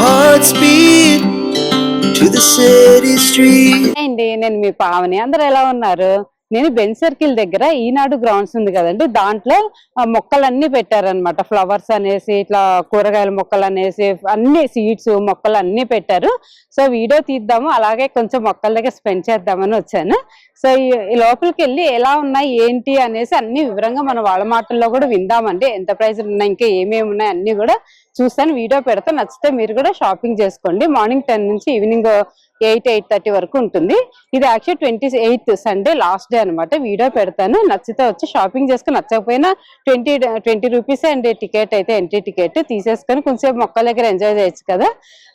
hearts beat to the city street. అండి నేను మీ పావని. అందరూ ఎలా ఉన్నారు? నేను బెంచ్ సర్కిల్ దగ్గర ఈనాడు గ్రౌండ్స్ ఉంది కదండి, దాంట్లో మొక్కలన్నీ పెట్టారనమాట. ఫ్లవర్స్ అనేసి, ఇట్లా కూరగాయల మొక్కలు అనేసి, అన్ని సీడ్స్ మొక్కలు అన్ని పెట్టారు. సో వీడియో తీద్దాము, అలాగే కొంచెం మొక్కల దగ్గర స్పెండ్ చేద్దామని వచ్చాను. సో ఈ లోపలికి వెళ్ళి ఎలా ఉన్నాయి ఏంటి అనేసి అన్ని వివరంగా మనం వాళ్ళ మాటల్లో కూడా విందామండి. ఎంత ప్రైస్ ఉన్నాయి, ఇంకా ఏమేమి ఉన్నాయి అన్ని కూడా చూస్తాను. వీడియో పెడతా, నచ్చితే మీరు కూడా షాపింగ్ చేసుకోండి. మార్నింగ్ 10 నుంచి ఈవినింగ్ 8-8:30 వరకు ఉంటుంది. ఇది actually 28th Sunday last day అనమాట. వీడియో పెడతాను, నచ్చితే వచ్చి షాపింగ్ చేసుకుని, నచ్చకపోయినా 20 రూపీస్ అండి టికెట్ అయితే, ఎంట్రీ టికెట్ తీసేసుకొని కొంచెంసేపు మొక్కల దగ్గర ఎంజాయ్ చేయొచ్చు కదా.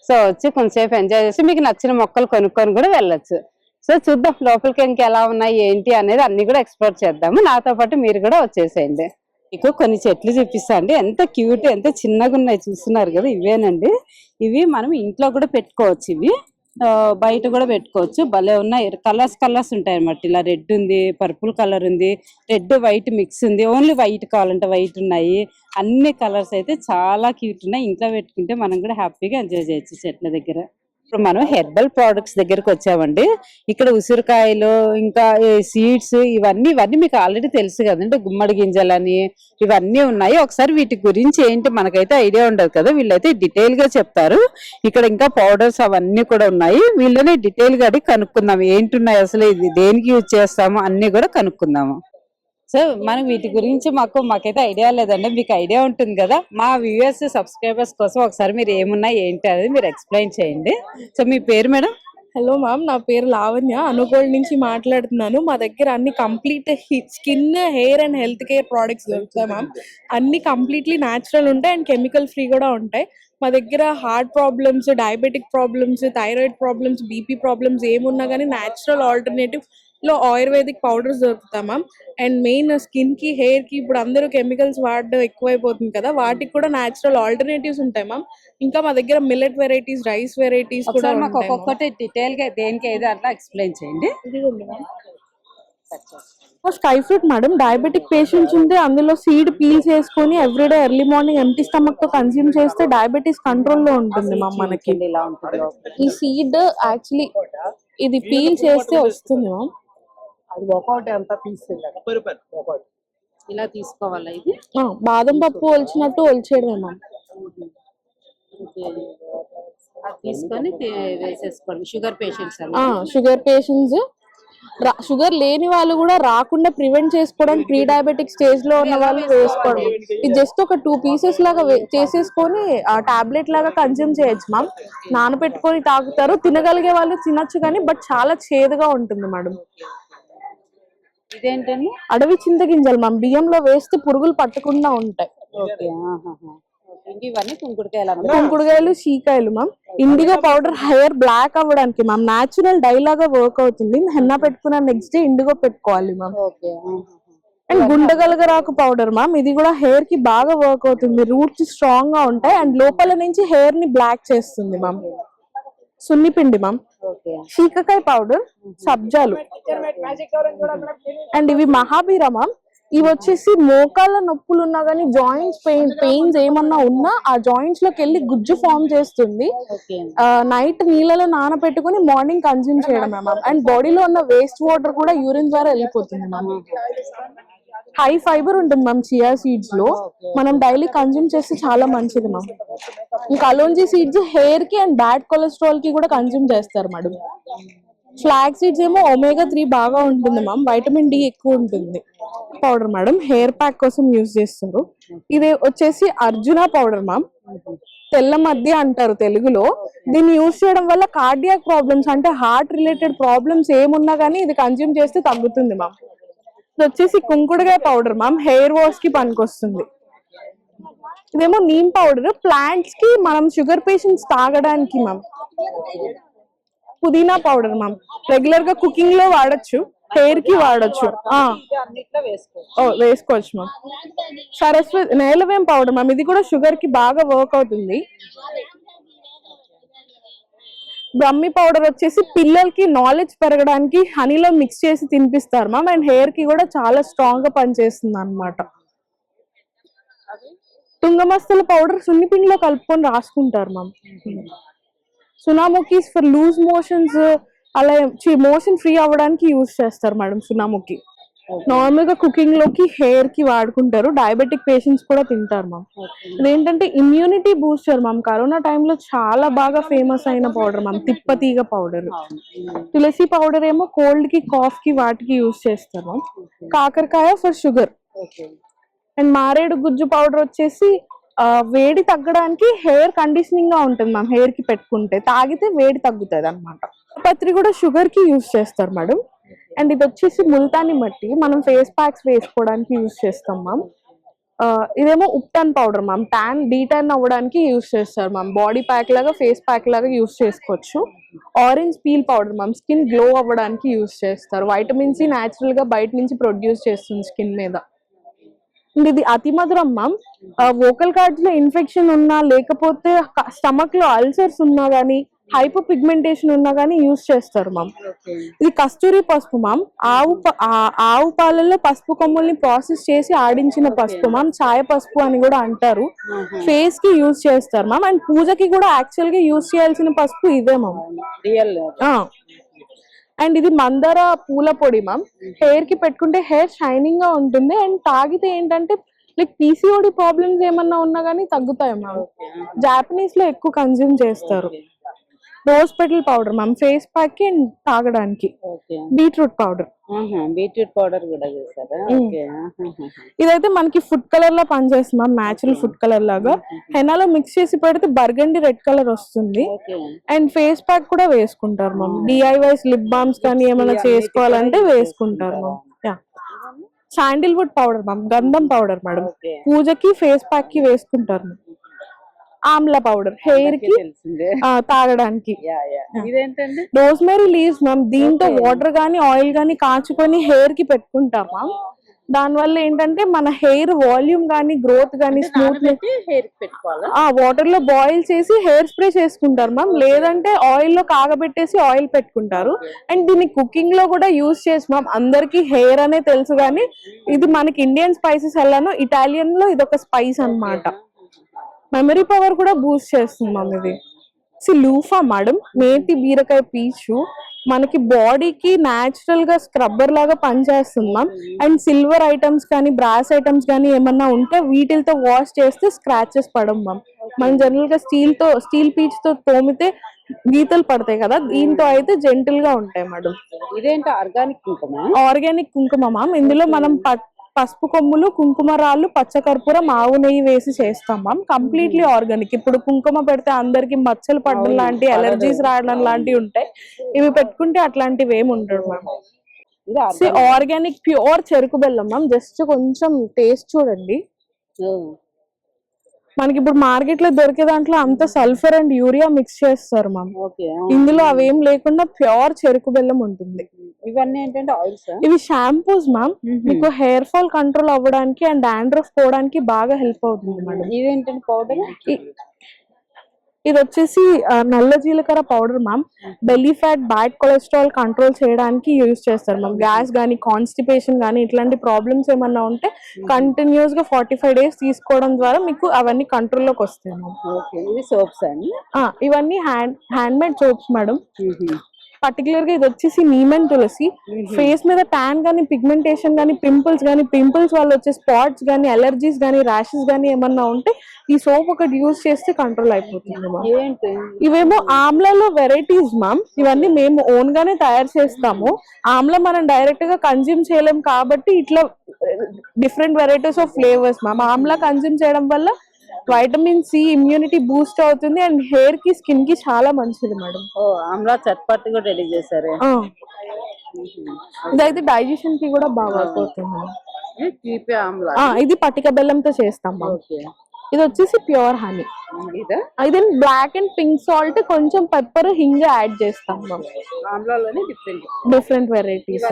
సో వచ్చి కొంచెంసేపు ఎంజాయ్ చేసి మీకు నచ్చిన మొక్కలు కొనుక్కొని కూడా వెళ్ళొచ్చు. సో చూద్దాం లోపలికి ఇంకెలా ఉన్నాయి ఏంటి అనేది అన్ని కూడా ఎక్స్ప్లోర్ చేద్దాము. నాతో పాటు మీరు కూడా వచ్చేసేయండి. మీకు కొన్ని చెట్లు చూపిస్తా అండి, ఎంత క్యూట్, ఎంత చిన్నగా ఉన్నాయి చూస్తున్నారు కదా. ఇవేనండి, ఇవి మనం ఇంట్లో కూడా పెట్టుకోవచ్చు. ఇవి బయట కూడా పెట్టుకోవచ్చు. భలే ఉన్నాయి, కలర్స్ ఉంటాయి అన్నమాట. ఇలా రెడ్ ఉంది, పర్పుల్ కలర్ ఉంది, రెడ్ వైట్ మిక్స్ ఉంది. ఓన్లీ వైట్ కావాలంటే వైట్ ఉన్నాయి. అన్ని కలర్స్ అయితే చాలా క్యూట్ ఉన్నాయి. ఇంట్లో పెట్టుకుంటే మనం కూడా హ్యాపీగా ఎంజాయ్ చేయొచ్చు చెట్ల దగ్గర. ఇప్పుడు మనం హెర్బల్ ప్రోడక్ట్స్ దగ్గరకు వచ్చామండి. ఇక్కడ ఉసిరికాయలు, ఇంకా సీడ్స్, ఇవన్నీ మీకు ఆల్రెడీ తెలుసు కదండి. గుమ్మడి గింజలని ఇవన్నీ ఉన్నాయి. ఒకసారి వీటి గురించి ఏంటి మనకైతే ఐడియా ఉండదు కదా, వీళ్ళైతే డీటెయిల్ గా చెప్తారు. ఇక్కడ ఇంకా పౌడర్స్ అవన్నీ కూడా ఉన్నాయి. వీళ్ళని డీటెయిల్ గా అడిగి కనుక్కుందాం ఏంటున్నాయి, అసలు ఇది దేనికి యూజ్ చేస్తాము అన్ని కూడా కనుక్కుందాము. సో మనం వీటి గురించి మాకైతే ఐడియా లేదండి, మీకు ఐడియా ఉంటుంది కదా. మా వ్యూవర్స్ సబ్స్క్రైబర్స్ కోసం ఒకసారి మీరు ఏమున్నాయి ఏంటి అనేది మీరు ఎక్స్ప్లెయిన్ చేయండి. సో మీ పేరు మేడం? హలో మ్యామ్, నా పేరు లావణ్య, అనుగోల్డ్ నుంచి మాట్లాడుతున్నాను. మా దగ్గర అన్ని complete skin, hair and health care products దొరుకుతాయి మ్యామ్. అన్ని కంప్లీట్లీ న్యాచురల్ ఉంటాయి అండ్ కెమికల్ ఫ్రీ కూడా ఉంటాయి. మా దగ్గర heart problems, diabetic problems, thyroid problems, BP problems ఏమున్నా కానీ న్యాచురల్ ఆల్టర్నేటివ్ లో ఆయుర్వేదిక్ పౌడర్స్ దొరుకుతాయి మ్యామ్. అండ్ మెయిన్ స్కిన్ కి, హెయిర్ కి ఇప్పుడు అందరూ కెమికల్స్ వాడడం ఎక్కువైపోతుంది కదా, వాటికి కూడా న్యాచురల్ ఆల్టర్నేటివ్స్ ఉంటాయి మ్యామ్. ఇంకా మా దగ్గర మిల్లెట్ వెరైటీస్, రైస్ వెరైటీస్ కూడా ఒక్కొక్కటి డీటెయిల్ గా దేనికి ఏదో అట్లా ఎక్స్ప్లెయిన్ చేయండి. Sky fruit madam, diabetic patients ఉంటే అందులో సీడ్ పీల్ చేసుకొని everyday early morning empty stomach తో కన్స్యూమ్ చేస్తే డయాబెటీస్ కంట్రోల్ లో ఉంటుంది మ్యామ్. మనకి ఈ సీడ్ యాక్చువల్లీ ఇది పీల్ చేస్తే వస్తుంది మ్యామ్. అది వర్కౌట్ ఎంత పీస్ ఇలా తీసుకోవాలా? ఇది బాదం పప్పు ఒలిచినట్టు ఒలిచేయడమే మ్యామ్. తీసుకొని వేసేసుకోండి. షుగర్ పేషెంట్స్, షుగర్ లేని వాళ్ళు కూడా రాకుండా ప్రివెంట్ చేసుకోవడానికి ప్రీ డయాబెటిక్ స్టేజ్ లో ఉన్న వాళ్ళు వేసుకోవడం. ఇది జస్ట్ ఒక 2 pieces లాగా చేసేసుకొని టాబ్లెట్ లాగా కన్జ్యూమ్ చేయొచ్చు మ్యామ్. నానబెట్టుకొని తాగుతారు, తినగలిగే వాళ్ళు తినొచ్చు కానీ బట్ చాలా చేదుగా ఉంటుంది మేడం. ఇదేంటండి? అడవి చింతగింజలు మ్యామ్, బియ్యంలో వేస్తే పురుగులు పట్టకుండా ఉంటాయి. ఇవన్నీ కుంకుడుకాయలు, షీకాయలు ma'am. Indigo powder hair black అవ్వడానికి మ్యామ్, న్యాచురల్ డై లాగా వర్క్ అవుతుంది. హెన్నా పెట్టుకున్న నెక్స్ట్ డే ఇండిగో పెట్టుకోవాలి మ్యామ్. అండ్ గుండగలగరాకు పౌడర్ మ్యామ్, ఇది కూడా హెయిర్ కి బాగా వర్క్ అవుతుంది. రూట్స్ స్ట్రాంగ్ గా ఉంటాయి అండ్ లోపల నుంచి హెయిర్ ని బ్లాక్ చేస్తుంది మ్యామ్. సున్నిపిండి మ్యామ్, శీకాకాయ పౌడర్, సబ్జాలు అండ్ ఇవి మహాబీరా మ్యామ్. ఇవి వచ్చేసి మోకాళ్ళ నొప్పులు ఉన్నా కానీ, జాయింట్స్ పెయిన్స్ ఏమన్నా ఉన్నా ఆ జాయింట్స్ లోకి వెళ్ళి గుజ్జు ఫామ్ చేస్తుంది. నైట్ నీళ్ళలో నానబెట్టుకుని మార్నింగ్ కన్జ్యూమ్ చేయడం మ్యామ్. అండ్ బాడీలో ఉన్న వేస్ట్ వాటర్ కూడా యూరిన్ ద్వారా వెళ్ళిపోతుంది మ్యామ్. హై ఫైబర్ ఉంటుంది మ్యామ్ చియా సీడ్స్ లో, మనం డైలీ కన్జ్యూమ్ చేస్తే చాలా మంచిది మ్యామ్. ఇంకా అలోంజీ సీడ్స్ హెయిర్ కి అండ్ బ్యాడ్ కొలెస్ట్రాల్ కి కూడా కన్జ్యూమ్ చేస్తారు మేడం. ఫ్లాగ్ సీడ్స్ ఏమో ఒమేగా 3 బాగా ఉంటుంది మ్యామ్, వైటమిన్ డి ఎక్కువ ఉంటుంది. పౌడర్ మేడం, హెయిర్ ప్యాక్ కోసం యూజ్ చేస్తారు. ఇది వచ్చేసి అర్జున పౌడర్ మ్యామ్, తెల్ల మధ్య అంటారు తెలుగులో. దీన్ని యూజ్ చేయడం వల్ల కార్డియాక్ ప్రాబ్లమ్స్ అంటే హార్ట్ రిలేటెడ్ ప్రాబ్లమ్స్ ఏమున్నా కానీ ఇది కన్జ్యూమ్ చేస్తే తగ్గుతుంది మ్యామ్. ఇది వచ్చేసి కుంకుడుకాయ పౌడర్ మ్యామ్, హెయిర్ వాష్ కి పనికొస్తుంది. ఇదేమో నీమ్ పౌడర్, ప్లాంట్స్ కి మనం షుగర్ పేషెంట్స్ తాగడానికి మ్యామ్. పుదీనా పౌడర్ మ్యామ్, రెగ్యులర్ గా కుకింగ్ లో వాడచ్చు, హెయిర్ కి వాడచ్చు, వేసుకోవచ్చు మ్యామ్. సరస్వతి నేలవేం పౌడర్ మ్యామ్, ఇది కూడా షుగర్ కి బాగా వర్క్ అవుతుంది. బ్రహ్మి పౌడర్ వచ్చేసి పిల్లలకి నాలెడ్జ్ పెరగడానికి హనీలో మిక్స్ చేసి తినిపిస్తారు మ్యామ్. అండ్ హెయిర్ కి కూడా చాలా స్ట్రాంగ్ గా పనిచేస్తుంది అన్నమాట. తుంగమస్తల పౌడర్ సున్నిపిండిలో కలుపుకొని రాసుకుంటారు మ్యామ్. సునాముఖీస్ ఫర్ లూజ్ మోషన్స్, అలా మోషన్ ఫ్రీ అవ్వడానికి యూజ్ చేస్తారు మేడం సునాముఖి. నార్మల్ గా కుకింగ్ లోకి, హెయిర్ కి వాడుకుంటారు. డయాబెటిక్ పేషెంట్స్ కూడా తింటారు మ్యామ్. ఇదేంటంటే ఇమ్యూనిటీ బూస్టర్ మ్యామ్. కరోనా టైంలో చాలా బాగా ఫేమస్ అయిన పౌడర్ మ్యామ్, తిప్పతీగ పౌడర్. తులసి పౌడర్ ఏమో కోల్డ్ కి, కాఫ్ కి వాటికి యూజ్ చేస్తారు మ్యామ్. కాకరకాయ ఫర్ షుగర్. అండ్ మారేడు గుజ్జు పౌడర్ వచ్చేసి వేడి తగ్గడానికి, హెయిర్ కండిషనింగ్ గా ఉంటుంది మ్యామ్. హెయిర్ కి పెట్టుకుంటే తాగితే వేడి తగ్గుతుంది అనమాట. పత్రి కూడా షుగర్ కి యూజ్ చేస్తారు మేడం. అండ్ ఇది వచ్చేసి ముల్తాని మట్టి, మనం ఫేస్ ప్యాక్స్ వేసుకోవడానికి యూజ్ చేస్తాం మ్యామ్. ఇదేమో ఉప్టాన్ పౌడర్ మ్యామ్, డీటాన్ అవ్వడానికి యూజ్ చేస్తారు మ్యామ్. బాడీ ప్యాక్ లాగా, ఫేస్ ప్యాక్ లాగా యూజ్ చేసుకోవచ్చు. Orange peel powder ma'am, skin glow అవ్వడానికి యూజ్ చేస్తారు. వైటమిన్ సి న్యాచురల్ గా బయట నుంచి ప్రొడ్యూస్ చేస్తుంది స్కిన్ మీద. ఇది అతి మధురం మ్యామ్. వోకల్ కార్డ్స్ లో ఇన్ఫెక్షన్ ఉన్నా, లేకపోతే స్టమక్ లో అల్సర్స్ ఉన్నా గానీ, హైపర్ పిగ్మెంటేషన్ ఉన్నా గానీ యూజ్ చేస్తారు మ్యామ్. ఇది కస్తూరి పసుపు మ్యామ్. ఆవు పాలల్లో పసుపు కొమ్ముల్ని ప్రాసెస్ చేసి ఆడించిన పసుపు మ్యామ్. ఛాయ పసుపు అని కూడా అంటారు. ఫేస్ కి యూజ్ చేస్తారు మ్యామ్. అండ్ పూజకి కూడా యాక్చువల్ గా యూజ్ చేయాల్సిన పసుపు ఇదే మ్యామ్. అండ్ ఇది మందార పూల పొడి మ్యామ్. హెయిర్ కి పెట్టుకుంటే హెయిర్ షైనింగ్ గా ఉంటుంది. అండ్ తాగితే ఏంటంటే లైక్ పీసీఓడి ప్రాబ్లమ్స్ ఏమన్నా ఉన్నా గానీ తగ్గుతాయి మ్యామ్. జాపనీస్ లో ఎక్కువ కన్జ్యూమ్ చేస్తారు. Rose petal powder ma'am, face pack కి అండ్ తాగడానికి. Beetroot powder. బీట్రూట్ పౌడర్ కూడా చేస్తారా? ఇదైతే మనకి ఫుడ్ కలర్ లా పనిచేస్తుంది మ్యామ్, న్యాచురల్ ఫుడ్ కలర్ లాగా. హెనాలో మిక్స్ చేసి పెడితే బర్గండి రెడ్ కలర్ వస్తుంది. అండ్ ఫేస్ ప్యాక్ కూడా వేసుకుంటారు మ్యామ్. డిఐవైస్ లిప్ బామ్స్ కానీ ఏమైనా చేసుకోవాలంటే వేసుకుంటారు మ్యామ్. శాండిల్వుడ్ పౌడర్ మ్యామ్, గంధం పౌడర్ మేడం. పూజకి, ఫేస్ ప్యాక్ కి వేసుకుంటారు. ఆమ్లా పౌడర్ హెయిర్ కి, తాగడానికి. Rosemary leaves ma'am. దీంతో వాటర్ గానీ, ఆయిల్ గానీ కాచుకొని హెయిర్ కి పెట్టుకుంటాం మ్యామ్. దాని వల్ల ఏంటంటే మన హెయిర్ వాల్యూమ్ గానీ, గ్రోత్ గానీ, స్మూత్ వాటర్ లో బాయిల్ చేసి హెయిర్ స్ప్రే చేసుకుంటారు మ్యామ్. లేదంటే ఆయిల్ లో కాగబెట్టేసి ఆయిల్ పెట్టుకుంటారు. అండ్ దీన్ని కుకింగ్ లో కూడా యూజ్ చేసి మ్యామ్. అందరికి హెయిర్ అనే తెలుసు కానీ ఇది మనకి ఇండియన్ స్పైసెస్ ఎలానో ఇటాలియన్ లో ఇది ఒక స్పైస్ అన్నమాట. మెమరీ పవర్ కూడా బూస్ట్ చేస్తుంది మ్యామ్ ఇది. లూఫా మేడం, మేతి బీరకాయ పీచు మనకి బాడీకి న్యాచురల్ గా స్క్రబ్బర్ లాగా పనిచేస్తుంది మ్యామ్. అండ్ సిల్వర్ ఐటమ్స్ కానీ, బ్రాస్ ఐటమ్స్ కానీ ఏమన్నా ఉంటే వీటితో వాష్ చేస్తే స్క్రాచెస్ పడవు మ్యామ్. మనం జనరల్ గా స్టీల్ పీచ్ తో తోమితే గీతలు పడతాయి కదా, దీంతో అయితే జెంటిల్ గా ఉంటాయి మేడం. ఇదేంటి ఆర్గానిక్ కుంకుమ? ఆర్గానిక్ కుంకుమ మ్యామ్. ఇందులో మనం పసుపు కొమ్ములు, కుంకుమ రాళ్ళు, పచ్చకర్పూరం, ఆవు నెయ్యి వేసి చేస్తాం మ్యామ్. Completely organic. ఇప్పుడు కుంకుమ పెడితే అందరికి మచ్చలు పడడం లాంటి, అలర్జీస్ రావడం లాంటివి ఉంటాయి. ఇవి పెట్టుకుంటే అట్లాంటివి ఏమి ఉండదు మ్యామ్. ఆర్గానిక్ ప్యూర్ చెరుకు బెల్లం మ్యామ్. జస్ట్ కొంచెం టేస్ట్ చూడండి. మనకి ఇప్పుడు మార్కెట్ లో దొరికే దాంట్లో అంత సల్ఫర్ అండ్ యూరియా మిక్స్ చేస్తారు మ్యామ్. ఇందులో అవేం లేకుండా ప్యూర్ చెరుకు బెల్లం ఉంటుంది. ఇవన్నీ ఏంటంటే ఆయిల్స్, ఇవి షాంపూస్ మ్యామ్. మీకు హెయిర్ ఫాల్ కంట్రోల్ అవ్వడానికి అండ్ డాండ్రఫ్ పోవడానికి బాగా హెల్ప్ అవుతుంది మేడం. ఇదేంటంటే పౌడర్, ఇది వచ్చేసి నల్ల జీలకర్ర powder ma'am. Belly fat, bad cholesterol control చేయడానికి యూజ్ చేస్తారు మ్యామ్. గ్యాస్ గానీ, కాన్స్టిపేషన్ గానీ ఇట్లాంటి ప్రాబ్లమ్స్ ఏమన్నా ఉంటే కంటిన్యూస్ గా 45 days తీసుకోవడం ద్వారా మీకు అవన్నీ కంట్రోల్లోకి వస్తాయి మ్యామ్. ఇది సోప్స్ అండి. ఇవన్నీ hand made soaps madam. Particular గా ఇది వచ్చేసి నీమ్ తులసి. ఫేస్ మీద ట్యాన్ గానీ, పిగ్మెంటేషన్ గానీ, పింపుల్స్ వల్ల వచ్చే స్పాట్స్ గానీ, అలర్జీస్ గానీ, ర్యాషెస్ గానీ ఏమన్నా ఉంటే ఈ సోప్ ఒకటి యూజ్ చేస్తే కంట్రోల్ అయిపోతుంది మ్యామ్. ఇవేమో ఆమ్లాలో వెరైటీస్ మ్యామ్. ఇవన్నీ మేము ఓన్ గానే తయారు చేస్తాము. ఆమ్లా మనం డైరెక్ట్ గా కన్జ్యూమ్ చేయలేం కాబట్టి ఇట్లా different varieties of flavours ma'am. Amla consume చేయడం వల్ల వైటమిన్ సి, ఇమ్యూనిటీ బూస్ట్ అవుతుంది. అండ్ హెయిర్ కి, స్కిన్ కి చాలా మంచిది మేడం. ఆమ్లా చట్పట్ కూడా రెడీ చేశారు. ఇదైతే డైజెషన్ కి కూడా బాగా అయిపోతుంది. ఇది పటిక బెల్లంతో చేస్తాం మ్యామ్. ఇది వచ్చేసి ప్యూర్ హనీ. ఇది బ్లాక్ అండ్ పింక్ సాల్ట్, కొంచెం పెప్పర్, హింగ్ యాడ్ చేస్తాం మ్యామ్. Different varieties.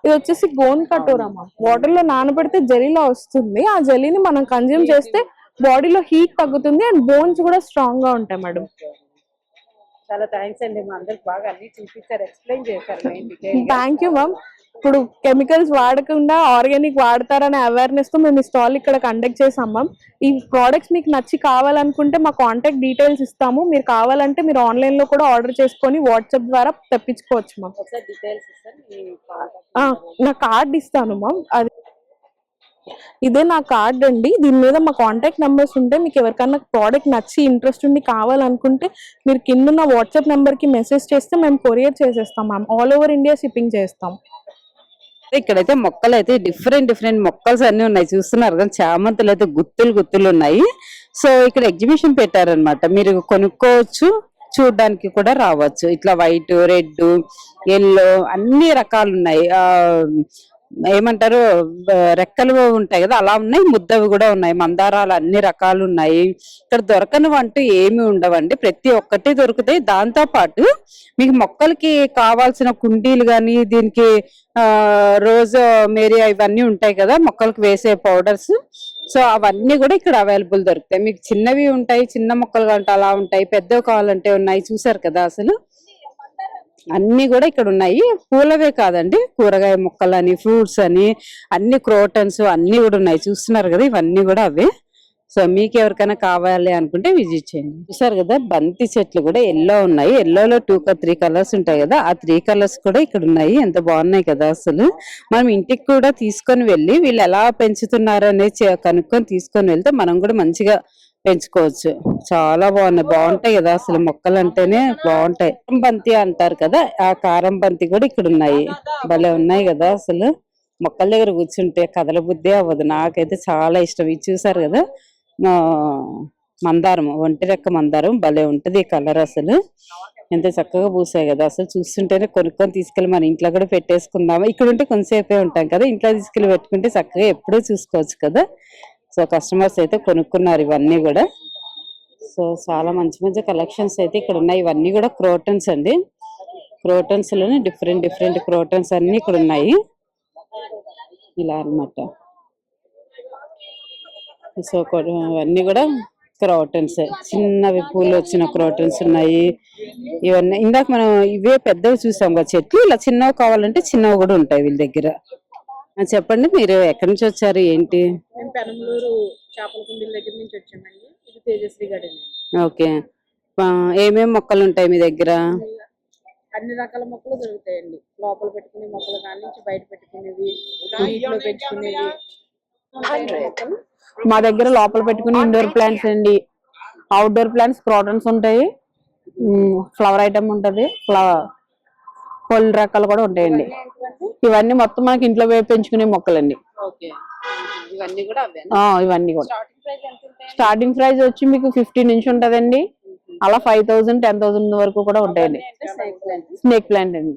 ఇది వచ్చేసి గోన్ కటోరా మ్యామ్. వాటర్ లో నానబెడితే జెలీలా వస్తుంది. ఆ జెలీని మనం కన్జ్యూమ్ చేస్తే బాడీలో హీట్ తగ్గుతుంది అండ్ బోన్స్ కూడా స్ట్రాంగ్ గా ఉంటాయి మేడం. చాలా థ్యాంక్స్ అండి. మా అందరికి బాగా అన్ని చూపించారు, ఎక్స్ప్లెయిన్ చేశారు. Thank you ma'am. ఇప్పుడు కెమికల్స్ వాడకుండా ఆర్గానిక్ వాడతారనే అవేర్నెస్ తో మేము ఈ స్టాల్ ఇక్కడ కండక్ట్ చేసాం మ్యామ్. ఈ ప్రోడక్ట్స్ మీకు నచ్చి కావాలనుకుంటే మా కాంటాక్ట్ డీటెయిల్స్ ఇస్తాము. మీరు కావాలంటే మీరు ఆన్లైన్ లో కూడా ఆర్డర్ చేసుకొని వాట్సాప్ ద్వారా తెప్పించుకోవచ్చు మ్యామ్. నా కార్డ్ ఇస్తాను మ్యామ్. అది ఇదే నా కార్డ్ అండి. దీని మీద మా కాంటాక్ట్ నెంబర్స్ ఉంటే మీకు ఎవరికైనా ప్రోడక్ట్ నచ్చి ఇంట్రెస్ట్ ఉండి కావాలనుకుంటే మీరు కింద ఉన్న వాట్సాప్ నెంబర్ కి మెసేజ్ చేస్తే మేము కొరియర్ చేసేస్తాం ma'am. All over India shipping చేస్తాం. ఇక్కడైతే మొక్కలు అయితే డిఫరెంట్ మొక్కల్స్ అన్ని ఉన్నాయి చూస్తున్నారు కానీ చామంతులు అయితే గుత్తులు ఉన్నాయి. సో ఇక్కడ ఎగ్జిబిషన్ పెట్టారనమాట, మీరు కొనుక్కోవచ్చు, చూడడానికి కూడా రావచ్చు. ఇట్లా వైట్, రెడ్, ఎల్లో అన్ని రకాలు ఉన్నాయి. ఏమంటారు రెక్కలు ఉంటాయి కదా అలా ఉన్నాయి, ముద్దవి కూడా ఉన్నాయి, మందారాలు అన్ని రకాలు ఉన్నాయి. ఇక్కడ దొరకనివి అంటూ ఏమి ఉండవండి, ప్రతి ఒక్కటి దొరుకుతాయి. దాంతో పాటు మీకు మొక్కలకి కావాల్సిన కుండీలు కానీ దీనికి రోజ్ మేరియా ఇవన్నీ ఉంటాయి కదా మొక్కలకు వేసే పౌడర్స్, సో అవన్నీ కూడా ఇక్కడ అవైలబుల్ దొరుకుతాయి. మీకు చిన్నవి ఉంటాయి, చిన్న మొక్కలు కావాలంటే అలా ఉంటాయి, పెద్దవి కావాలంటే ఉన్నాయి. చూసారు కదా అసలు అన్ని కూడా ఇక్కడ ఉన్నాయి. పూలవే కాదండి, కూరగాయ మొక్కలు అని, ఫ్రూట్స్ అని, అన్ని క్రోటన్స్ అన్ని కూడా ఉన్నాయి. చూస్తున్నారు కదా ఇవన్నీ కూడా అవే. సో మీకు ఎవరికైనా కావాలి అనుకుంటే విజిట్ చేయండి. చూసారు కదా బంతి చెట్లు కూడా ఎల్లో ఉన్నాయి. ఎల్లోలో 3 కలర్స్ ఉంటాయి కదా, ఆ 3 కలర్స్ కూడా ఇక్కడ ఉన్నాయి. ఎంత బాగున్నాయి కదా అసలు. మనం ఇంటికి కూడా తీసుకొని వెళ్ళి వీళ్ళు ఎలా పెంచుతున్నారు అనేది కనుక్కొని తీసుకొని వెళ్తే మనం కూడా మంచిగా పెంచుకోవచ్చు. చాలా బాగుంటాయి కదా అసలు, మొక్కలు అంటేనే బాగుంటాయి. కారం బంతి అంటారు కదా, ఆ కారం బంతి కూడా ఇక్కడ ఉన్నాయి. భలే ఉన్నాయి కదా అసలు. మొక్కల దగ్గర కూర్చుంటే కదల బుద్ధి అవ్వదు. నాకైతే చాలా ఇష్టం. ఇది చూసారు కదా మందారం, ఒంటి రెక్క మందారం భలే ఉంటది ఈ కలర్. అసలు ఎంత చక్కగా పూసాయి కదా అసలు. చూస్తుంటేనే కొనుక్కొని తీసుకెళ్ళి మన ఇంట్లో కూడా పెట్టేసుకుందాము. ఇక్కడ ఉంటే కొంతసేపే ఉంటాం కదా, ఇంట్లో తీసుకెళ్ళి పెట్టుకుంటే చక్కగా ఎప్పుడూ చూసుకోవచ్చు కదా. సో కస్టమర్స్ అయితే కొనుక్కున్నారు ఇవన్నీ కూడా. సో చాలా మంచి కలెక్షన్స్ అయితే ఇక్కడ ఉన్నాయి. ఇవన్నీ కూడా క్రోటన్స్ అండి. క్రోటన్స్ లోనే డిఫరెంట్ క్రోటన్స్ అన్ని ఇక్కడ ఉన్నాయి ఇలా అన్నమాట. సో ఇవన్నీ కూడా క్రోటన్స్, చిన్నవి పూలు వచ్చిన క్రోటన్స్ ఉన్నాయి. ఇవన్నీ ఇందాక మనం ఇవే పెద్దవి చూసాం కదా చెట్లు, ఇలా చిన్నవి కావాలంటే చిన్నవి కూడా ఉంటాయి వీళ్ళ దగ్గర. చెప్పండి, మీరు ఎక్కడి నుంచి వచ్చారు ఏంటి? మేము పెనమలూరు చేపల కుండీల దగ్గర నుంచి వచ్చామండి. ఇది తేజశ్రీ గార్డెన్. ఓకే, ఏమేమి మొక్కలు ఉంటాయి మీ దగ్గర? అన్ని రకాల మొక్కలు దొరుకుతాయండి. లోపల పెట్టుకునే మొక్కలు కానీ నుంచి బయట పెట్టుకునేవి, ఇంట్లో పెంచుకునేవి. మా దగ్గర లోపల పెట్టుకుని ఇండోర్ ప్లాంట్స్ అండి, అవుట్డోర్ ప్లాంట్స్ క్రోటన్స్ ఉంటాయి, ఫ్లవర్ ఐటమ్ ఉంటది, పళ్ళు రకాలు కూడా ఉంటాయండి. ఇవన్నీ మొత్తం మనకి ఇంట్లో పెంచుకునే మొక్కలండి. ఇవన్నీ కూడా స్టార్టింగ్ ప్రైస్ వచ్చి మీకు 50 నుంచి ఉంటదండి. అలా 5000, 10,000 వరకు కూడా ఉంటాయండి. స్నేక్ ప్లాంట్ అండి.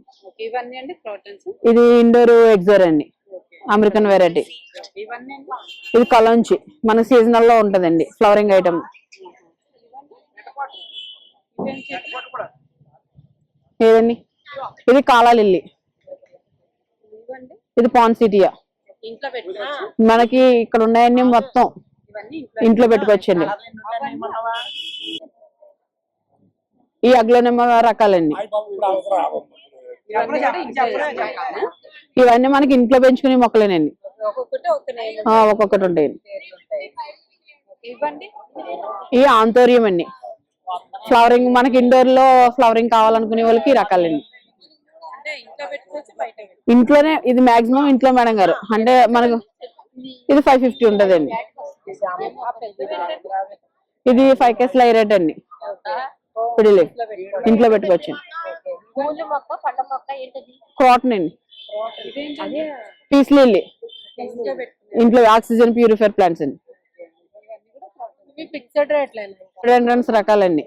ఇది ఇండోర్ ఎగ్జోర్ అండి, అమెరికన్ వెరైటీ. ఇది కలంచి, మన సీజనల్ లో ఉంటదండి, ఫ్లవరింగ్ ఐటమ్. ఏదండి ఇది కాలా లిల్లీ, ఇది పాన్సిటియా. మనకి ఇక్కడ ఉన్నాయన్ని మొత్తం ఇంట్లో పెట్టుకోవచ్చండి. ఈ అగ్లోనిమా రకాలండి. ఇవన్నీ మనకి ఇంట్లో పెంచుకునే మొక్కలేనండి, ఒక్కొక్కటి ఉంటాయండి. ఈ ఆంతోరియం అండి, ఫ్లవరింగ్ మనకి ఇండోర్ లో ఫ్లవరింగ్ కావాలనుకునే వాళ్ళకి ఈ రకాలండి. ఇంట్లోనే ఇది మాక్సిమం ఇంట్లో మేడం గారు. అంటే మనకు ఇది 550 ఉంటదండి. ఇది 5K స్లైరేట్ అండి, పిడిలే ఇంట్లో పెట్టుకోవచ్చు. కాటన్ అండి, పీస్ లిల్లీ ఇంట్లో ఆక్సిజన్ ప్యూరిఫైర్ ప్లాంట్స్ అండి. ఫిక్స్డ్ రకాలండి.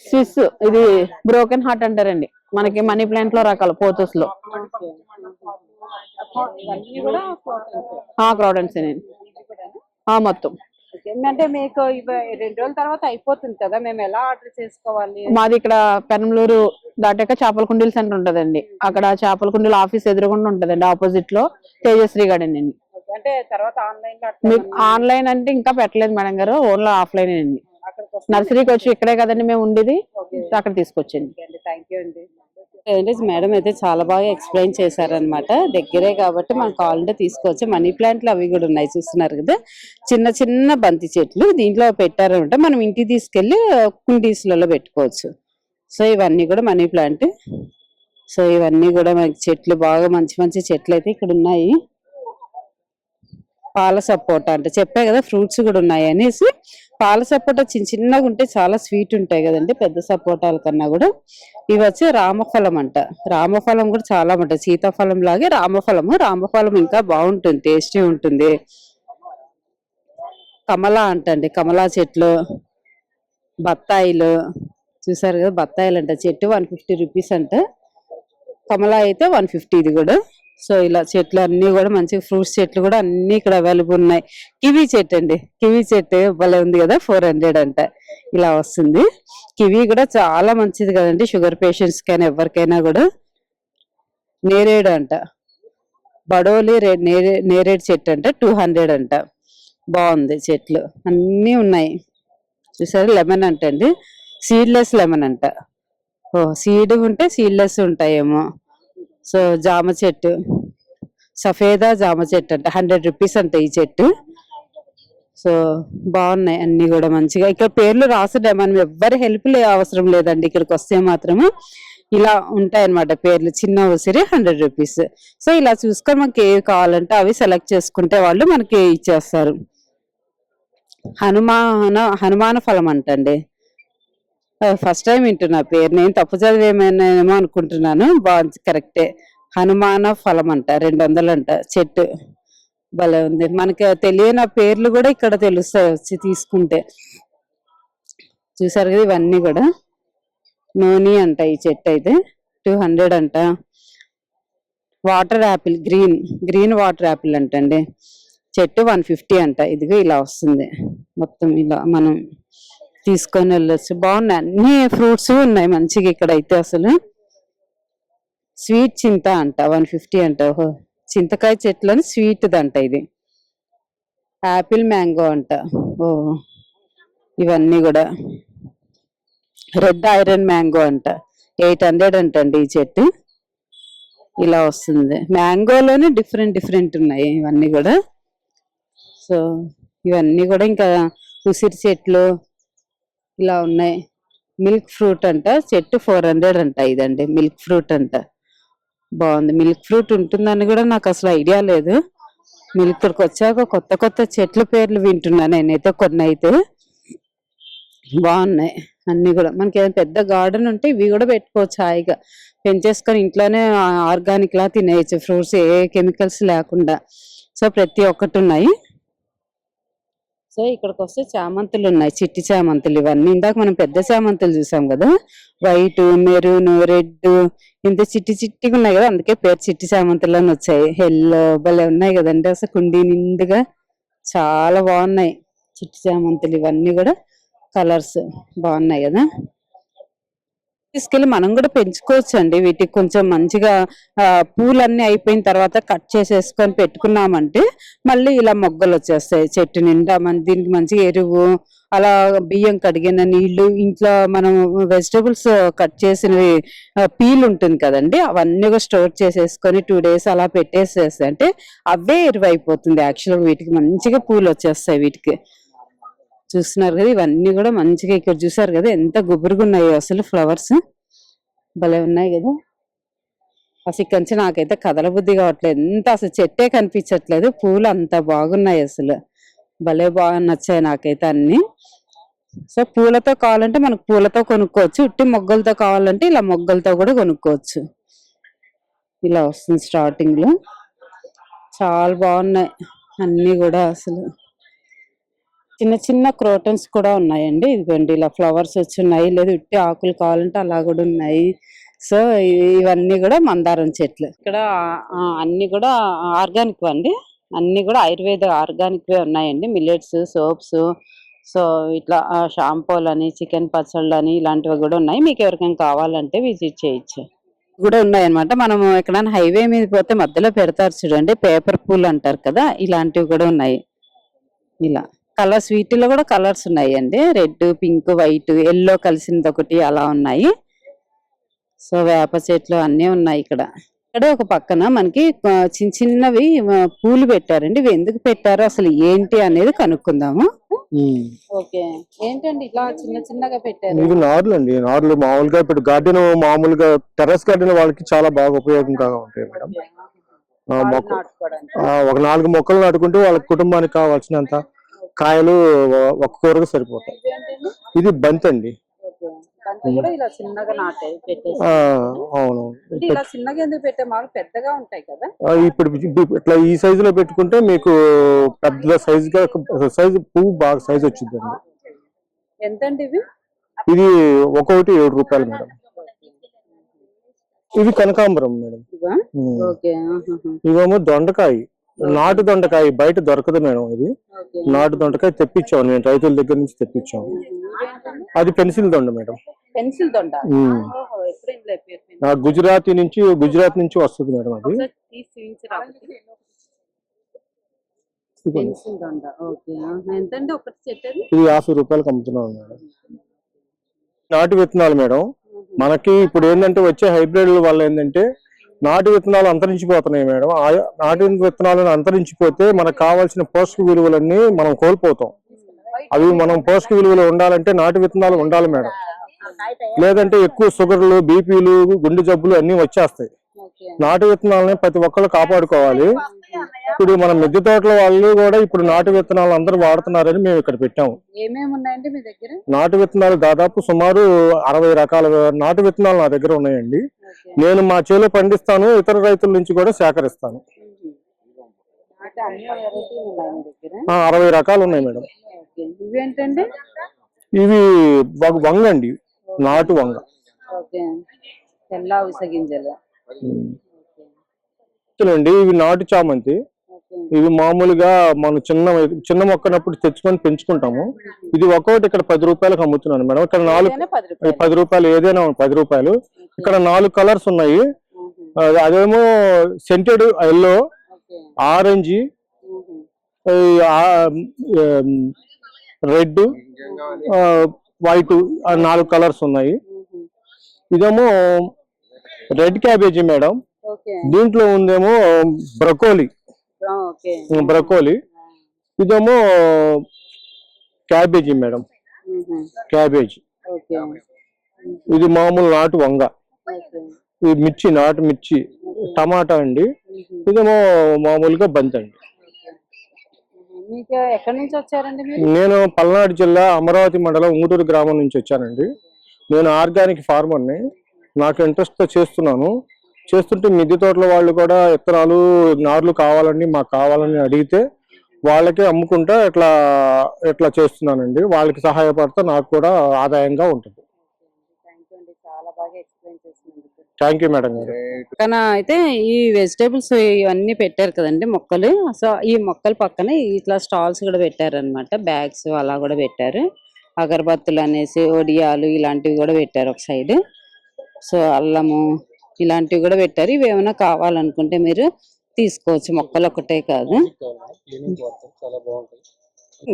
స్విస్, ఇది బ్రోకెన్ హార్ట్ అంటారండి, మనకి మనీ ప్లాంట్ లో రకాలు, పోతోస్ లో క్రౌడెన్స్ అండి మొత్తం. ఏంటంటే మీకు 2 రోజుల తర్వాత అయిపోతుంది కదా, మేము ఎలా ఆర్డర్ చేసుకోవాలి? మాది ఇక్కడ పెనమలూరు దాటాక చేపల కుండీల సెంటర్ ఉంటదండి. అక్కడ చేపల కుండీల ఆఫీస్ ఎదురుగుండా ఉంటదండి, ఆపోజిట్ లో తేజశ్రీ గార్డెన్ అండి. అంటే తర్వాత ఆన్లైన్ అంటే ఇంకా పెట్టలేదు మేడం గారు, ఓన్లీ ఆఫ్లైన్ అండి. నర్సరీకి వచ్చి ఇక్కడే కదండి మేము ఉండేది, అక్కడ తీసుకొచ్చింది. థ్యాంక్ యూ అండి. మేడం అయితే చాలా బాగా ఎక్స్ప్లెయిన్ చేశారనమాట. దగ్గరే కాబట్టి మనకు కావాలంటే తీసుకోవచ్చు. మనీ ప్లాంట్లు అవి కూడా ఉన్నాయి, చూస్తున్నారు కదా, చిన్న చిన్న బంతి చెట్లు దీంట్లో పెట్టారనమాట. మనం ఇంటికి తీసుకెళ్లి కుండీస్లలో పెట్టుకోవచ్చు. సో ఇవన్నీ కూడా మనీ ప్లాంట్. సో ఇవన్నీ కూడా మనకి చెట్లు బాగా మంచి మంచి చెట్లు అయితే ఇక్కడ ఉన్నాయి. పాల సపోటా అంటే చెప్పా కదా, ఫ్రూట్స్ కూడా ఉన్నాయి అనేసి. పాల సపోటా చిన్న చిన్నగా ఉంటే చాలా స్వీట్ ఉంటాయి కదండి పెద్ద సపోటాల కన్నా కూడా. ఇవి వచ్చి రామఫలం అంట. రామఫలం కూడా చాలా ఉంటుంది, సీతాఫలం లాగే రామఫలం ఇంకా బాగుంటుంది, టేస్టీ ఉంటుంది. కమలా అంటండి, కమలా చెట్లు. బత్తాయిలు చూసారు కదా, బత్తాయిలు అంట చెట్టు 150 రూపీస్ అంట. కమలా అయితే 150 ఇది కూడా. సో ఇలా చెట్లు అన్ని కూడా మంచి ఫ్రూట్స్ చెట్లు కూడా అన్ని ఇక్కడ అవైలబుల్ ఉన్నాయి. కివీ చెట్టు అండి, కివీ చెట్టు భలే ఉంది కదా, 400 అంట ఇలా వస్తుంది. కివీ కూడా చాలా మంచిది కదండి షుగర్ పేషెంట్స్ కైనా ఎవరికైనా కూడా. నేరేడు అంట, బడోలి నేరేడు చెట్టు అంట 200 అంట. బాగుంది చెట్లు అన్ని ఉన్నాయి. చూసారు లెమన్ అంటండి, సీడ్లెస్ లెమన్ అంట. ఓ సీడ్ ఉంటే సీడ్లెస్ ఉంటాయేమో. సో జామ చెట్టు, సఫేదా జామ చెట్టు అంట 100 రూపీస్ అంట ఈ చెట్టు. సో బాగున్నాయి అన్ని కూడా మంచిగా. ఇక్కడ పేర్లు రాసుంటాయి, మనం ఎవ్వరి హెల్ప్ అవసరం లేదండి. ఇక్కడికి వస్తే మాత్రము ఇలా ఉంటాయి అన్నమాట పేర్లు. చిన్న ఉసిరి 100 రూపీస్. సో ఇలా చూసుకొని మనకి ఏవి కావాలంటే అవి సెలెక్ట్ చేసుకుంటే వాళ్ళు మనకి ఇచ్చేస్తారు. హనుమాన ఫలం అంటండి, ఫస్ట్ టైం వింటున్నా పేరు. నేను తప్పు చదివేమేమో అనుకుంటున్నాను. బాగుంది, కరెక్టే. హనుమాన ఫలం అంట 200 అంట చెట్టు. భలే ఉంది. మనకి తెలియని పేర్లు కూడా ఇక్కడ తెలుస్తాయి వచ్చి తీసుకుంటే. చూసారు కదా, ఇవన్నీ కూడా నోని అంట ఈ చెట్టు అయితే 200 అంట. Water Apple, green water Apple అంటండి చెట్టు 150 అంట. ఇదిగో ఇలా వస్తుంది మొత్తం, ఇలా మనం తీసుకొని వెళ్ళొచ్చు. బాగున్నాయి అన్ని ఫ్రూట్స్ ఉన్నాయి మంచిగా ఇక్కడ అయితే. అసలు స్వీట్ చింత అంట 150 అంట. ఓహో చింతకాయ చెట్లని స్వీట్ దంట ఇది. యాపిల్ మ్యాంగో అంట. ఓ ఇవన్నీ కూడా. రెడ్ ఐరన్ మ్యాంగో అంట 800 అంటండి ఈ చెట్టు. ఇలా వస్తుంది. మ్యాంగోలోనే డిఫరెంట్ ఉన్నాయి ఇవన్నీ కూడా. సో ఇవన్నీ కూడా ఇంకా ఉసిరి చెట్లు ఇలా ఉన్నాయి. మిల్క్ ఫ్రూట్ అంట చెట్టు 400 అంట. ఇదండి మిల్క్ ఫ్రూట్ అంట. బాగుంది. మిల్క్ ఫ్రూట్ ఉంటుందని కూడా నాకు అసలు ఐడియా లేదు. ఇక్కడికి వచ్చాక కొత్త చెట్ల పేర్లు వింటున్నా నేనైతే. కొన్ని అయితే బాగున్నాయి అన్ని కూడా. మనకి ఏదైనా పెద్ద గార్డెన్ ఉంటే ఇవి కూడా పెట్టుకోవచ్చు హాయిగా, పెంచేసుకొని ఇంట్లోనే ఆర్గానిక్ లా తినేయచ్చు, ఫ్రూట్స్ ఏ కెమికల్స్ లేకుండా. సో ప్రతి ఒక్కటి ఉన్నాయి. సో ఇక్కడికి వస్తే చామంతులు ఉన్నాయి, చిట్టి చామంతులు. ఇవన్నీ ఇందాక మనం పెద్ద చామంతులు చూసాం కదా, వైట్, మెరూన్, రెడ్, ఇంత చిట్టిగా ఉన్నాయి కదా, అందుకే పేరు చిట్టి చామంతులు అని వచ్చాయి. ఎల్లో భలే ఉన్నాయి కదండి అసలు, కుండీ నిండుగా చాలా బాగున్నాయి చిట్టి చామంతులు. ఇవన్నీ కూడా కలర్స్ బాగున్నాయి కదా. తీసుకెళ్ళి మనం కూడా పెంచుకోవచ్చు అండి. వీటికి కొంచెం మంచిగా పూలన్నీ అయిపోయిన తర్వాత కట్ చేసేసుకొని పెట్టుకున్నామంటే మళ్ళీ ఇలా మొగ్గలు వచ్చేస్తాయి చెట్టు నిండా. దీనికి మంచిగా ఎరువు, అలా బియ్యం కడిగిన నీళ్లు, ఇంట్లో మనం వెజిటబుల్స్ కట్ చేసినవి పీల్ ఉంటుంది కదండి, అవన్నీ కూడా స్టోర్ చేసేసుకొని 2 days అలా పెట్టేసేస్తే అంటే అవే ఎరువు అయిపోతుంది. యాక్చువల్గా వీటికి మంచిగా పూలు వచ్చేస్తాయి వీటికి. చూస్తున్నారు కదా, ఇవన్నీ కూడా మంచిగా ఇక్కడ చూసారు కదా ఎంత గుబురుగా ఉన్నాయో అసలు. ఫ్లవర్స్ భలే ఉన్నాయి కదా. అసలు ఇక్కడి నుంచి నాకైతే కదలబుద్ధి కావట్లేదు, ఎంత అసలు చెట్టే కనిపించట్లేదు, పూలు అంత బాగున్నాయి అసలు. భలే బాగా నచ్చాయి నాకైతే అన్ని. సో పూలతో కావాలంటే మనకు పూలతో కొనుక్కోవచ్చు, ఉట్టి మొగ్గలతో కావాలంటే ఇలా మొగ్గలతో కూడా కొనుక్కోవచ్చు. ఇలా వస్తుంది స్టార్టింగ్ లో. చాలా బాగున్నాయి అన్ని కూడా అసలు. చిన్న క్రోటన్స్ కూడా ఉన్నాయండి. ఇదిగోండి ఇలా ఫ్లవర్స్ వచ్చి ఉన్నాయి, లేదు ఉట్టి ఆకులు కావాలంటే అలా కూడా ఉన్నాయి. సో ఇవన్నీ కూడా మందారం చెట్లు. ఇక్కడ అన్ని కూడా ఆర్గానిక్ అండి, అన్ని కూడా ఆయుర్వేద ఆర్గానిక్ ఉన్నాయండి. మిల్లెట్స్, సోప్స్, సో ఇట్లా షాంపూలు అని, చికెన్ పచ్చళ్ళు అని ఇలాంటివి కూడా ఉన్నాయి. మీకు ఎవరికైనా కావాలంటే విజిట్ చేయొచ్చు. కూడా ఉన్నాయి అనమాట. మనం ఎక్కడైనా హైవే మీద పోతే మధ్యలో పెడతారు చూడండి, పేపర్ పూలు అంటారు కదా, ఇలాంటివి కూడా ఉన్నాయి. ఇలా కలర్స్ వీటిలో కూడా కలర్స్ ఉన్నాయండి. రెడ్, పింక్, వైట్, ఎల్లో కలిసింది ఒకటి అలా ఉన్నాయి. సో వేప చెట్లు అన్నీ ఉన్నాయి ఇక్కడ. ఇక్కడ ఒక పక్కన మనకి చిన్న చిన్నవి పూలు పెట్టారండి. ఇవి ఎందుకు పెట్టారో అసలు ఏంటి అనేది కనుక్కుందాము. ఓకే, ఏంటండి ఇట్లా చిన్న చిన్నగా పెట్టారు? ఇది నార్లు అండి. నార్లు మామూలుగా ఇప్పుడు గార్డెన్, మామూలుగా టెర్రస్ గార్డెన్ వాళ్ళకి చాలా బాగా ఉపయోగంగా ఉంటాయి మేడం. ఒక 4 మొక్కలు నాటుకుంటే వాళ్ళ కుటుంబానికి కావాల్సినంత కాయలు ఒక కూరకు సరిపోతాయి. ఇది బంతి అండి. ఇలా చిన్నగా నాటారు పెట్టేసి. అవును, ఇలా చిన్నగా ఎందుకు పెట్టే మాకు పెద్దగా ఉంటాయి కదా. ఇప్పుడు ఇట్లా ఈ సైజు లో పెట్టుకుంటే మీకు పెద్ద సైజుగా పువ్వు బాగా సైజు వచ్చిందండి. ఎంతండి ఇవి? ఇది ఒక్కొక్కటి 7 రూపాయలు మేడం. ఇవి కనకాంబరం మేడం. ఇవేమో దొండకాయ, నాటు దొండకాయ. బయట దొరకదు మేడం. ఇది నాటు దొండకాయ తెప్పించాము, నేను రైతుల దగ్గర నుంచి తెప్పించాము. అది పెన్సిల్ దొండ మేడం. పెన్సిల్ దొండ గుజరాత్ నుంచి వస్తుంది మేడం. అది ఇది 50 రూపాయలకు అమ్ముతున్నాం మేడం. నాటు విత్తనాలు మేడం. మనకి ఇప్పుడు ఏంటంటే వచ్చే హైబ్రిడ్ వల్ల ఏంటంటే నాటు విత్తనాలు అంతరించిపోతున్నాయి మేడం. నాటు విత్తనాలను అంతరించిపోతే మనకు కావాల్సిన పోషక విలువలన్నీ మనం కోల్పోతాం. అవి మనం పోషక విలువలు ఉండాలంటే నాటు విత్తనాలు ఉండాలి మేడం. లేదంటే ఎక్కువ షుగర్లు, బీపీలు, గుండె జబ్బులు అన్ని వచ్చేస్తాయి. నాటు విత్తనాలని ప్రతి ఒక్కళ్ళు కాపాడుకోవాలి. ఇప్పుడు మన మిద్దె తోటల వాళ్ళు కూడా ఇప్పుడు నాటు విత్తనాలు అందరూ వాడుతున్నారని మేము ఇక్కడ పెట్టాము. నాటు విత్తనాలు దాదాపు సుమారు 60 రకాల నాటు విత్తనాలు నా దగ్గర ఉన్నాయండి. నేను మా చేలో పండిస్తాను, ఇతర రైతుల నుంచి కూడా సేకరిస్తాను. 60 రకాలు ఉన్నాయి మేడం. ఇవి వంగ అండి, నాటు వంగ. ఇవి నాటు చామంతి. ఇవి మామూలుగా మనం చిన్న మొక్కనప్పుడు తెచ్చుకొని పెంచుకుంటాము. ఇది ఒక్కొక్కటి ఇక్కడ 10 రూపాయలకు అమ్ముతున్నాను మేడం. ఇక్కడ 10 రూపాయలు, ఏదైనా 10 రూపాయలు. ఇక్కడ 4 కలర్స్ ఉన్నాయి. అదేమో scented yellow, orange, red, white, 4 colours ఉన్నాయి. ఇదేమో రెడ్ క్యాబేజీ మేడం. దీంట్లో ఉందేమో బ్రకోలీ. ఇదేమో క్యాబేజీ మేడం. క్యాబేజీ. ఇది మామూలు నాటు వంగ. ఇది మిర్చి, నాటు మిర్చి. టమాటా అండి. ఇదేమో మామూలుగా బంతి అండి. నేను పల్నాడు జిల్లా అమరావతి మండలం ఉంగుటూరు గ్రామం నుంచి వచ్చానండి. నేను ఆర్గానిక్ ఫార్మర్ని. నాకు ఇంట్రెస్ట్ తో చేస్తుంటే మిద్దె తోటల వాళ్ళు కూడా విత్తనాలు, నార్లు కావాలని మాకు కావాలని అడిగితే వాళ్ళకే అమ్ముకుంటా ఇట్లా చేస్తున్నానండి. వాళ్ళకి సహాయపడితే నాకు కూడా ఆదాయంగా ఉంటుంది. థ్యాంక్ యూ మేడం గారు. పక్కన అయితే ఈ వెజిటేబుల్స్ ఇవన్నీ పెట్టారు కదండి మొక్కలు. సో ఈ మొక్కల పక్కన ఇట్లా స్టాల్స్ కూడా పెట్టారనమాట. బ్యాగ్స్ అలా కూడా పెట్టారు. అగరబత్తులు అనేసి, ఒడియాలు ఇలాంటివి కూడా పెట్టారు ఒక సైడ్. సో అల్లము ఇలాంటివి కూడా పెట్టారు. ఇవి ఏమైనా కావాలనుకుంటే మీరు తీసుకోవచ్చు. మొక్కలు ఒకటే కాదు.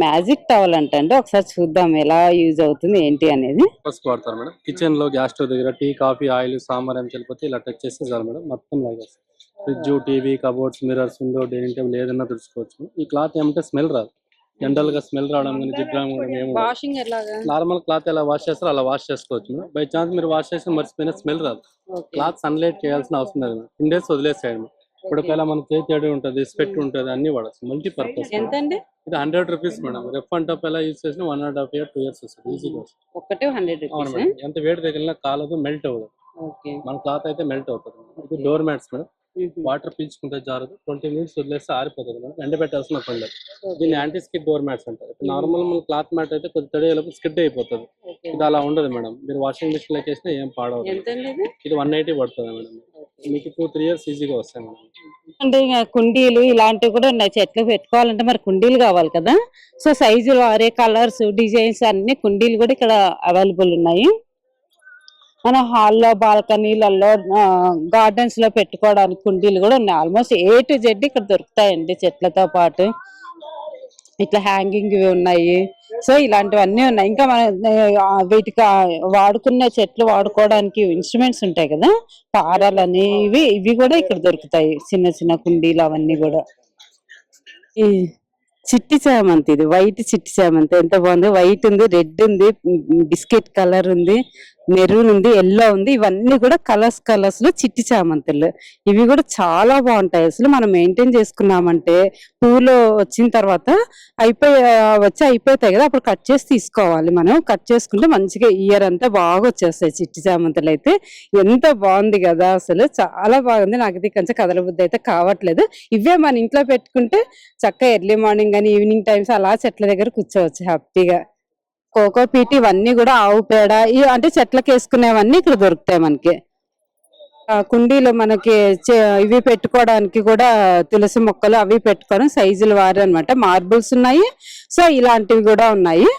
మ్యాజిక్ టవల్ అంటే ఒకసారి చూద్దాం ఎలా యూజ్ అవుతుంది ఏంటి అనేది. వాడతారు మేడం. కిచెన్ లో గ్యాస్ స్టవ్ దగ్గర టీ, కాఫీ, ఆయిల్, సాంబార్ ఏం చల్లిపోతే ఇలా టచ్ చేస్తే చాలు మేడం, మొత్తం లాగేస్తారు. Fridge, TV, cupboards, mirrors, window, dining table ఏదైనా తుడుచుకోవచ్చు. ఈ క్లాత్ ఏమంటే స్మెల్ రాదు. జనరల్ గా స్మెల్ రావడం కానీ జిడ్రామ్ నార్మల్ క్లాత్ ఎలా వాష్ చేస్తారో అలా వాష్ చేసుకోవచ్చు మేడం. బై ఛాన్స్ మీరు వాష్ చేసి మర్చిపోయిన స్మెల్ రాదు. క్లాత్ సన్లైట్ చేయాల్సిన అవసరం లేదు మేడం. 10 days వదిలేసాడు. ఇప్పుడు మనం చేతి ఉంటుంది, స్పెట్ ఉంటుంది, అన్ని వాడచ్చు. మల్టీపర్పస్. ఇది 100 rupees madam. Rough and tough ఎలా యూజ్ చేసినా 1.5 year 2 years వస్తుంది ఈజీగా. అవును మేడం. ఎంత వేడి తగిలినా కాలదు, మెల్ట్ అవ్వదు. మన క్లాత్ అయితే మెల్ట్ అవుతుంది. ఇది డోర్ మ్యాట్స్ మేడం. వాటర్ పీల్చుకుంటే జారదు. 20 minutes వదిలేస్తే ఆరిపోతుంది మేడం. ఎండబెట్టాల్సిన పని లేదు. దీన్ని యాంటీ స్కిడ్ డోర్ మ్యాట్స్ అంటారు. నార్మల్ మన క్లాత్ మ్యాట్ అయితే కొద్ది తడిలోపు స్కిడ్ అయిపోతుంది. ఇది అలా ఉండదు మేడం. మీరు వాషింగ్ మిషన్ లో వేసినా ఏం పాడవదు. ఇది 180 పడుతుంది మేడం. మీకు 2-3 years ఈజీగా వస్తాయి మేడం. అంటే కుండీలు ఇలాంటివి కూడా ఉన్నాయి. చెట్లు పెట్టుకోవాలంటే మరి కుండీలు కావాలి కదా. సో సైజులు వారే, కలర్స్, డిజైన్స్ అన్ని కుండీలు కూడా ఇక్కడ అవైలబుల్ ఉన్నాయి. మన హాల్లో, బాల్కనీలలో, గార్డెన్స్ లో పెట్టుకోవడానికి కుండీలు కూడా ఉన్నాయి. ఆల్మోస్ట్ A to Z ఇక్కడ దొరుకుతాయండి చెట్లతో పాటు. ఇట్లా హ్యాంగింగ్ ఉన్నాయి. సో ఇలాంటివన్నీ ఉన్నాయి. ఇంకా మన వీటికి వాడుకునే చెట్లు వాడుకోవడానికి ఇన్స్ట్రుమెంట్స్ ఉంటాయి కదా, పారాలని, ఇవి కూడా ఇక్కడ దొరుకుతాయి. చిన్న చిన్న కుండీలు అవన్నీ కూడా. ఈ చిట్టి చామంతి, ఇది వైట్ చిట్టి చామంతి ఎంత బాగుంది. వైట్ ఉంది, రెడ్ ఉంది, బిస్కెట్ కలర్ ఉంది, మెరూన్ ఉంది, ఎల్లో ఉంది. ఇవన్నీ కూడా కలర్స్ లో చిట్టి చామంతులు. ఇవి కూడా చాలా బాగుంటాయి. అసలు మనం మెయింటైన్ చేసుకున్నామంటే పూలు వచ్చిన తర్వాత అయిపోతాయి కదా, అప్పుడు కట్ చేసి తీసుకోవాలి. మనం కట్ చేసుకుంటే మంచిగా ఇయర్ అంతా బాగా వచ్చేస్తాయి చిట్టి చామంతులు. అయితే ఎంత బాగుంది కదా, అసలు చాలా బాగుంది. నాకు ఇది కొంచెం కదల బుద్ధి అయితే కావట్లేదు. ఇవే మన ఇంట్లో పెట్టుకుంటే చక్కగా ఎర్లీ మార్నింగ్ కానీ ఈవినింగ్ టైమ్స్ అలా చెట్ల దగ్గర కూర్చోవచ్చు హ్యాపీగా. కోకో పీట్ ఇవన్నీ కూడా ఆవు పేడ అంటే చెట్లకు వేసుకునేవన్నీ ఇక్కడ దొరుకుతాయి మనకి. కుండీలు మనకి ఇవి పెట్టుకోవడానికి కూడా తులసి మొక్కలు అవి పెట్టుకోవడం సైజులు వారి అన్నమాట. మార్బుల్స్ ఉన్నాయి. సో ఇలాంటివి కూడా ఉన్నాయి.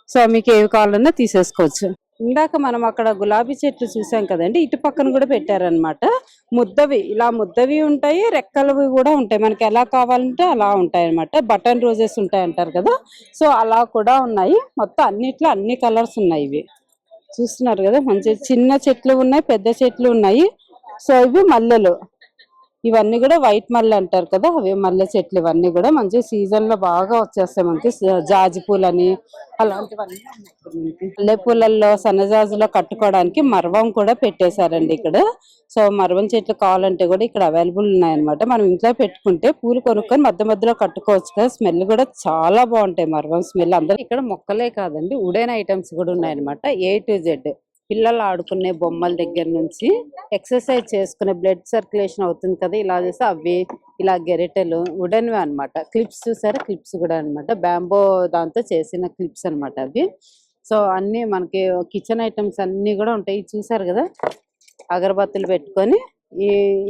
సో మీకు ఏవి కావాలన్నా తీసేసుకోవచ్చు. ఇందాక మనం అక్కడ గులాబీ చెట్లు చూసాం కదండి, ఇటు పక్కన కూడా పెట్టారనమాట. ముద్దవి ఉంటాయి, రెక్కలవి కూడా ఉంటాయి. మనకి ఎలా కావాలంటే అలా ఉంటాయి అనమాట. బటన్ రోజెస్ ఉంటాయి అంటారు కదా, సో అలా కూడా ఉన్నాయి. మొత్తం అన్నిట్లో అన్ని కలర్స్ ఉన్నాయి. ఇవి చూస్తున్నారు కదా, మంచి చిన్న చెట్లు ఉన్నాయి, పెద్ద చెట్లు ఉన్నాయి. సో ఇవి మల్లెలు, ఇవన్నీ కూడా వైట్ మల్లె అంటారు కదా, అవి మల్లె చెట్లు. ఇవన్నీ కూడా మంచి సీజన్ లో బాగా వచ్చేస్తాయి మనకి. జాజి పూలని అలాంటివన్నీ మల్లె పూలల్లో సన్నజాజులో కట్టుకోవడానికి మరవం కూడా పెట్టేశారండి ఇక్కడ. సో మరవం చెట్లు కావాలంటే కూడా ఇక్కడ అవైలబుల్ ఉన్నాయన్నమాట. మనం ఇంట్లో పెట్టుకుంటే పూలు కొనుక్కొని మధ్యలో కట్టుకోవచ్చు కదా. స్మెల్ కూడా చాలా బాగుంటాయి మరవం స్మెల్. అందరూ ఇక్కడ మొక్కలే కాదండి, వుడెన్ ఐటమ్స్ కూడా ఉన్నాయన్నమాట. A to Z పిల్లలు ఆడుకునే బొమ్మల దగ్గర నుంచి ఎక్సర్సైజ్ చేసుకునే బ్లడ్ సర్క్యులేషన్ అవుతుంది కదా, ఇలా చేస్తే అవి, ఇలా గెరెటలు వుడెన్వి అనమాట. క్లిప్స్ చూసారా, క్లిప్స్ కూడా అనమాట, బ్యాంబో దాంతో చేసిన క్లిప్స్ అనమాట అవి. సో అన్ని మనకి కిచెన్ ఐటమ్స్ అన్ని కూడా ఉంటాయి. చూసారు కదా, అగరబత్తులు పెట్టుకొని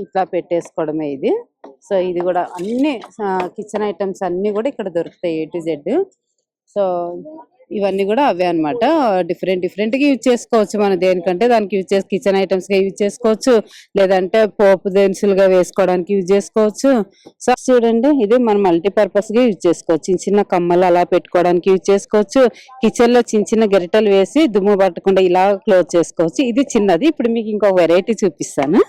ఇట్లా పెట్టేసుకోవడమే ఇది. సో ఇది కూడా అన్ని కిచెన్ ఐటమ్స్ అన్ని కూడా ఇక్కడ దొరుకుతాయి A to Z. సో ఇవన్నీ కూడా అవే అనమాట. డిఫరెంట్ గా యూజ్ చేసుకోవచ్చు. మనం దేనికంటే దానికి యూజ్ చేసి కిచెన్ ఐటమ్స్ గా యూజ్ చేసుకోవచ్చు, లేదంటే పోపు దినుసులుగా వేసుకోవడానికి యూజ్ చేసుకోవచ్చు. సో చూడండి, ఇది మనం మల్టీపర్పస్ గా యూజ్ చేసుకోవచ్చు. చిన్న కమ్మలు అలా పెట్టుకోవడానికి యూజ్ చేసుకోవచ్చు. కిచెన్ లో చిన్న గరిటెలు వేసి దుమ్ము పట్టకుండా ఇలా క్లోజ్ చేసుకోవచ్చు. ఇది చిన్నది. ఇప్పుడు మీకు ఇంకో వెరైటీ చూపిస్తాను.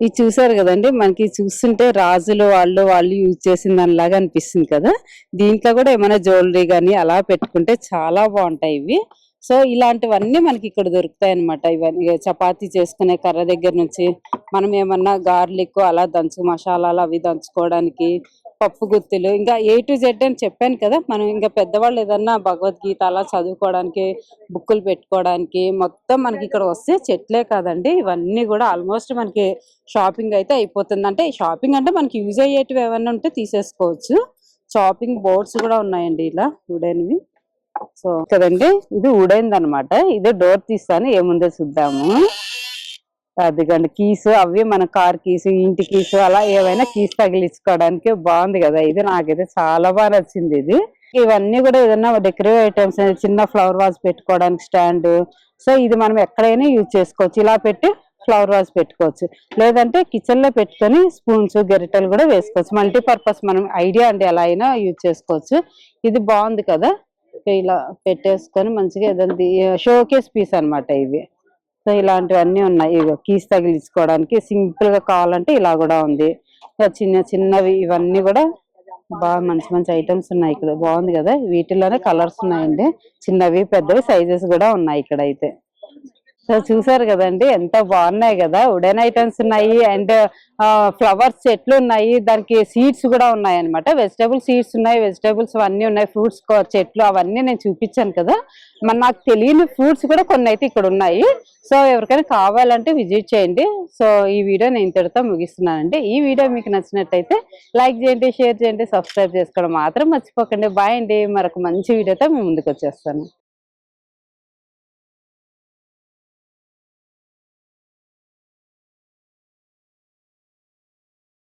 ఇది చూసారు కదండి, మనకి చూస్తుంటే రాజులు వాళ్ళు యూజ్ చేసిన దానిలాగా అనిపిస్తుంది కదా. దీంట్లో కూడా ఏమైనా జ్యువెలరీ కానీ అలా పెట్టుకుంటే చాలా బాగుంటాయి ఇవి. సో ఇలాంటివన్నీ మనకి ఇక్కడ దొరుకుతాయి అనమాట. ఇవన్నీ చపాతీ చేసుకునే కర్ర దగ్గర నుంచి మనం ఏమన్నా గార్లిక్ అలా మసాలాలు అవి దంచుకోవడానికి, పప్పు గుత్తులు, ఇంకా A to Z అని చెప్పాను కదా. మనం ఇంకా పెద్దవాళ్ళు ఏదన్నా భగవద్గీత అలా చదువుకోవడానికి, బుక్కులు పెట్టుకోవడానికి మొత్తం మనకి ఇక్కడ వస్తే చెట్లే కాదండి, ఇవన్నీ కూడా ఆల్మోస్ట్ మనకి షాపింగ్ అయితే అయిపోతుంది. అంటే షాపింగ్ అంటే మనకి యూజ్ అయ్యేటివి ఏమన్నా ఉంటే తీసేసుకోవచ్చు. షాపింగ్ బోర్డ్స్ కూడా ఉన్నాయండి ఇలా వుడెన్వి. సో కదండి, ఇది వుడెన్ అనమాట. ఇది డోర్ తీస్తాను, ఏముందో చూద్దాము. అదిగండి కీస్, అవి మన కార్ కీస్, ఇంటి కీస్, అలా ఏవైనా కీస్ తగిలించుకోవడానికి బాగుంది కదా. ఇది నాకైతే చాలా బాగా నచ్చింది ఇది. ఇవన్నీ కూడా ఏదైనా డెకరేటివ్ ఐటమ్స్, చిన్న ఫ్లవర్ వాజ్ పెట్టుకోవడానికి స్టాండ్. సో ఇది మనం ఎక్కడైనా యూజ్ చేసుకోవచ్చు. ఇలా పెట్టి ఫ్లవర్ వాజ్ పెట్టుకోవచ్చు, లేదంటే కిచెన్ లో పెట్టుకొని స్పూన్స్ గరిటెలు కూడా వేసుకోవచ్చు. మల్టీపర్పస్ మనం ఐడియా అంటే ఎలా అయినా యూజ్ చేసుకోవచ్చు. ఇది బాగుంది కదా, ఇలా పెట్టేసుకొని మంచిగా ఏదండి షోకేస్ పీస్ అన్నమాట ఇవి. సో ఇలాంటివన్నీ ఉన్నాయి. కీస్ తగిలించుకోవడానికి సింపుల్ గా కావాలంటే ఇలా కూడా ఉంది. చిన్నవి ఇవన్నీ కూడా బాగా మంచి ఐటమ్స్ ఉన్నాయి ఇక్కడ. బాగుంది కదా, వీటిలోనే కలర్స్ ఉన్నాయండి, చిన్నవి పెద్దవి సైజెస్ కూడా ఉన్నాయి ఇక్కడ అయితే. సో చూసారు కదండి, ఎంత బాగున్నాయి కదా. వుడెన్ ఐటమ్స్ ఉన్నాయి, అండ్ ఫ్లవర్స్ చెట్లు ఉన్నాయి, దానికి సీడ్స్ కూడా ఉన్నాయి అనమాట. వెజిటేబుల్ సీడ్స్ ఉన్నాయి, వెజిటేబుల్స్ అన్నీ ఉన్నాయి, ఫ్రూట్స్ చెట్లు అవన్నీ నేను చూపించాను కదా. నాకు తెలియని ఫ్రూట్స్ కూడా కొన్ని అయితే ఇక్కడ ఉన్నాయి. సో ఎవరికైనా కావాలంటే విజిట్ చేయండి. సో ఈ వీడియో నేను ఇంతటితో ముగిస్తున్నానండి. ఈ వీడియో మీకు నచ్చినట్టయితే లైక్ చేయండి, షేర్ చేయండి, సబ్స్క్రైబ్ చేసుకోవడం మాత్రం మర్చిపోకండి. బాయ్ అండి. మరొక మంచి వీడియోతో మేము ముందుకు వచ్చేస్తాను.